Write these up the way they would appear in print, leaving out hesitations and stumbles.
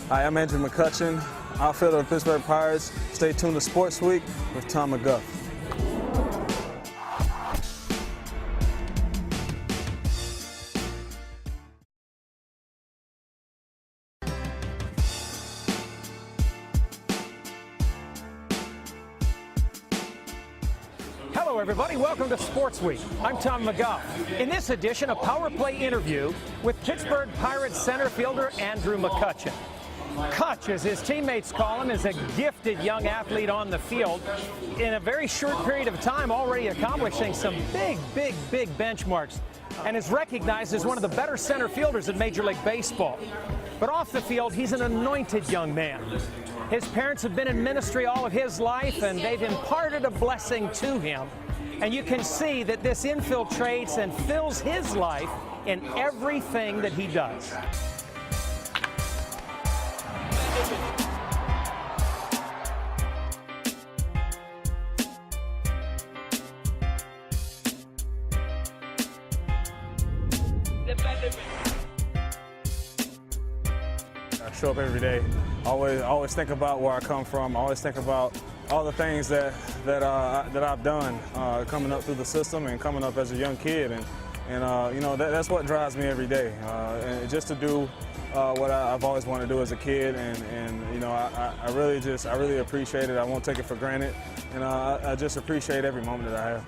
Hi, I'm Andrew McCutchen, outfielder of the Pittsburgh Pirates. Stay tuned to Sports Week with Tom McGuff. Hello everybody, welcome to Sports Week. I'm Tom McGuff. In this edition, a power play interview with Pittsburgh Pirates center fielder Andrew McCutchen. Kutch, as his teammates call him, is a gifted young athlete on the field. In a very short period of time, already accomplishing some big benchmarks, and is recognized as one of the better center fielders in Major League Baseball. But off the field, he's an anointed young man. His parents have been in ministry all of his life, and they've imparted a blessing to him. And you can see that this infiltrates and fills his life in everything that he does. I show up every day. Always think about where I come from. Always think about all the things that I've done coming up through the system and coming up as a young kid, and you know, that's what drives me every day. And just to do what I've always wanted to do as a kid, and you know, I really appreciate it. I won't take it for granted, and I just appreciate every moment that I have.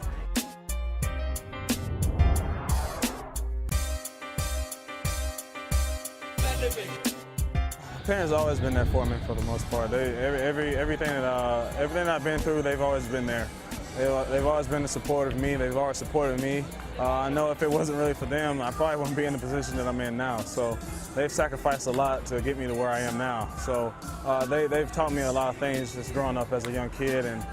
Parents have always been there for me for the most part. Everything I've been through, they've always been there. They've always been the support of me. They've always supported me. I know if it wasn't really for them, I probably wouldn't be in the position that I'm in now. So they've sacrificed a lot to get me to where I am now. So they've taught me a lot of things just growing up as a young kid, and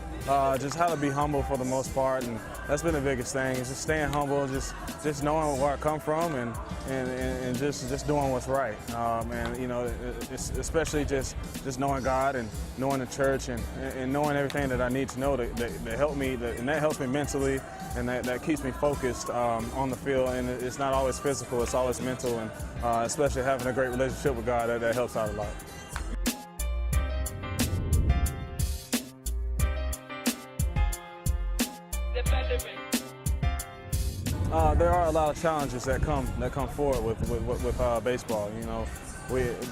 just how to be humble for the most part, and that's been the biggest thing. Is just staying humble, just knowing where I come from, and just doing what's right. And you know, especially just knowing God and knowing the church, and knowing everything that I need to know that help me, and that helps me mentally, and that keeps me focused on the field. And it's not always physical; it's always mental, and especially having a great relationship with God, that helps out a lot. There are a lot of challenges that come forward with baseball. You know,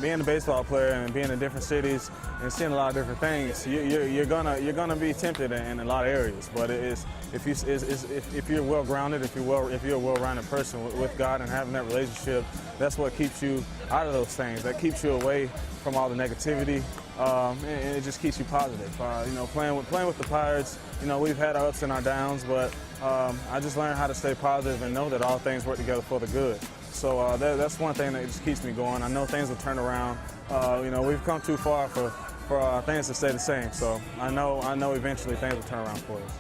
being a baseball player and being in different cities and seeing a lot of different things, you're gonna be tempted in a lot of areas. But if you're well grounded, if you're a well-rounded person with God and having that relationship, that's what keeps you out of those things. That keeps you away from all the negativity, and it just keeps you positive. You know, playing with the Pirates, you know, we've had our ups and our downs, but I just learned how to stay positive and know that all things work together for the good. So that's one thing that just keeps me going. I know things will turn around. You know, we've come too far for things to stay the same. So I know eventually things will turn around for us.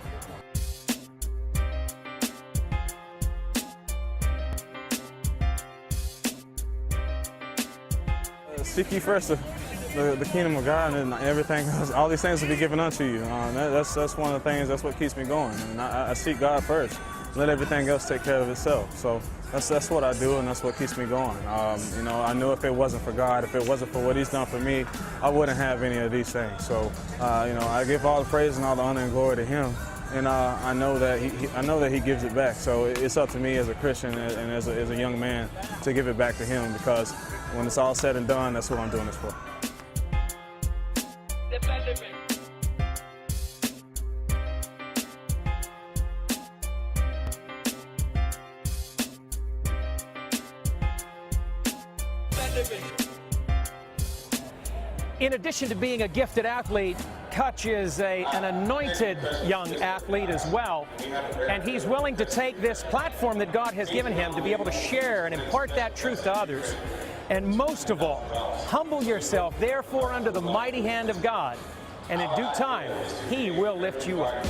Seek ye first the kingdom of God, and everything else, all these things will be given unto you. That's one of the things, that's what keeps me going. And I seek God first. Let everything else take care of itself. So that's what I do, and that's what keeps me going. You know, I knew if it wasn't for God, if it wasn't for what He's done for me, I wouldn't have any of these things. So you know, I give all the praise and all the honor and glory to Him, and I know that He gives it back. So it's up to me as a Christian and as a young man to give it back to Him, because when it's all said and done, that's what I'm doing this for. In addition to being a gifted athlete, Kutch is an anointed young athlete as well, and he's willing to take this platform that God has given him to be able to share and impart that truth to others. And most of all, humble yourself, therefore, under the mighty hand of God, and in due time, He will lift you up.